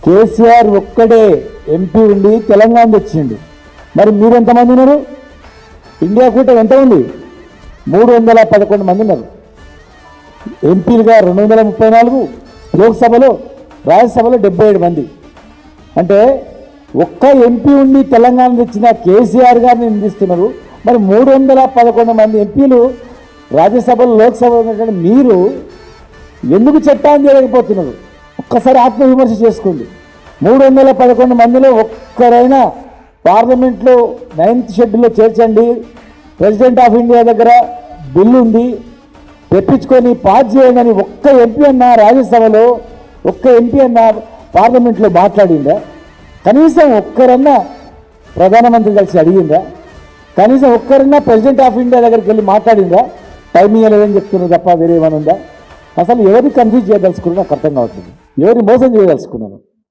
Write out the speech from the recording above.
కేసీఆర్ ఒక్కడే ఎంపీ ఉండి తెలంగాణ తెచ్చిండు. మరి మీరు ఎంతమంది ఉన్నారు? ఇండియా కూటమి ఎంత ఉంది? 311 మంది ఉన్నారు. ఎంపీలుగా 234, లోక్సభలో రాజ్యసభలో 77 మంది. అంటే ఒక్క ఎంపీ ఉండి తెలంగాణ తెచ్చిన కేసీఆర్ గారిని నిందిస్తున్నారు. మరి 311 మంది ఎంపీలు రాజ్యసభలో లోక్సభలో ఉన్నటువంటి మీరు ఎందుకు చట్టాన్ని చేయలేకపోతున్నారు? ఒక్కసారి ఆత్మవిమర్శ చేసుకోండి. 311 మందిలో ఒక్కరైనా పార్లమెంట్లో 9th షెడ్యూల్లో చేర్చండి, ప్రెసిడెంట్ ఆఫ్ ఇండియా దగ్గర బిల్లు ఉంది, తెప్పించుకొని పాస్ చేయండి అని ఒక్క ఎంపీ అన్న రాజ్యసభలో, ఒక్క ఎంపీ అన్న పార్లమెంట్లో మాట్లాడిందా? కనీసం ఒక్కరన్నా ప్రధానమంత్రి కలిసి అడిగిందా? కనీసం ఒక్కరన్నా ప్రెసిడెంట్ ఆఫ్ ఇండియా దగ్గరికి వెళ్ళి మాట్లాడిందా? టైం ఇవ్వలేదని చెప్తున్నారు తప్ప వేరే ఏమైనా ఉందా? అసలు ఎవరిని కన్ఫ్యూజ్ చేయదలుచుకున్నా నాకు అర్థం కావట్లేదు. ఎవరిని మోసం చేయదలుచుకున్నాను?